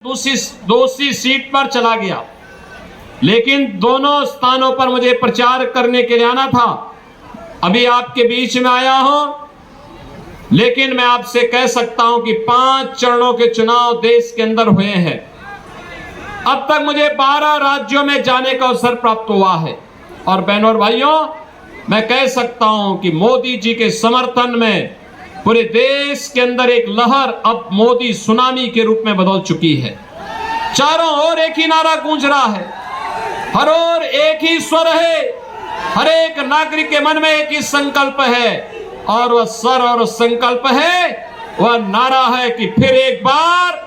दूसरी सीट पर चला गया, लेकिन दोनों स्थानों पर मुझे प्रचार करने के लिए आना था। अभी आपके बीच में आया हूं, लेकिन मैं आपसे कह सकता हूं कि 5 चरणों के चुनाव देश के अंदर हुए हैं। अब तक मुझे 12 राज्यों में जाने का अवसर प्राप्त हुआ है। और बहनों और भाइयों, मैं कह सकता हूं कि मोदी जी के समर्थन में पूरे देश के अंदर एक लहर अब मोदी सुनामी के रूप में बदल चुकी है। चारों ओर एक ही नारा गूंज रहा है, हर ओर एक ही स्वर है, हर एक नागरिक के मन में एक ही संकल्प है, और वह स्वर और संकल्प है, वह नारा है कि फिर एक बार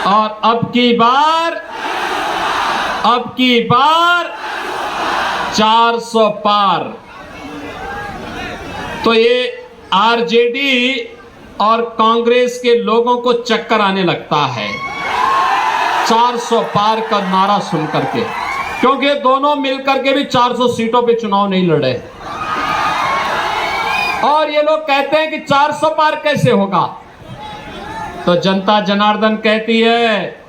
और अब की बार 400 पार। तो ये आरजेडी और कांग्रेस के लोगों को चक्कर आने लगता है 400 पार का नारा सुन करके, क्योंकि दोनों मिलकर के भी 400 सीटों पे चुनाव नहीं लड़े। और ये लोग कहते हैं कि 400 पार कैसे होगा। तो जनता जनार्दन कहती है,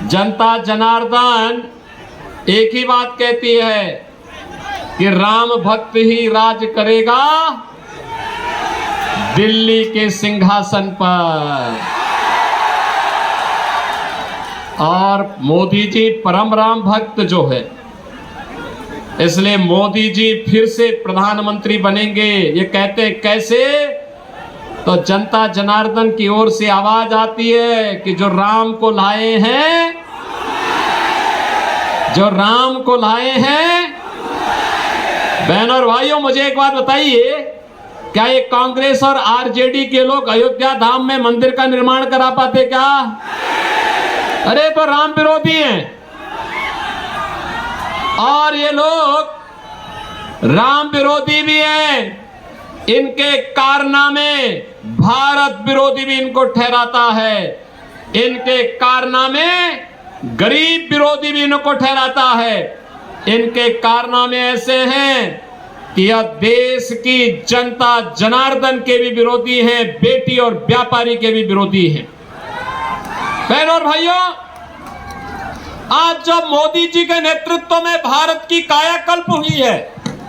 जनता जनार्दन एक ही बात कहती है कि राम भक्त ही राज करेगा दिल्ली के सिंहासन पर। और मोदी जी परम राम भक्त जो है, इसलिए मोदी जी फिर से प्रधानमंत्री बनेंगे। ये कहते हैं कैसे? तो जनता जनार्दन की ओर से आवाज आती है कि जो राम को लाए हैं, बहनों और भाइयों, मुझे एक बात बताइए, क्या ये कांग्रेस और आरजेडी के लोग अयोध्या धाम में मंदिर का निर्माण करा पाते क्या? अरे तो राम विरोधी हैं। और ये लोग राम विरोधी भी हैं, इनके कारनामे भारत विरोधी भी इनको ठहराता है, इनके कारनामे गरीब विरोधी भी इनको ठहराता है। इनके कारनामे ऐसे हैं कि यह देश की जनता जनार्दन के भी विरोधी हैं, बेटी और व्यापारी के भी विरोधी हैं। बहनों और भाइयों, आज जब मोदी जी के नेतृत्व में भारत की कायाकल्प हुई है,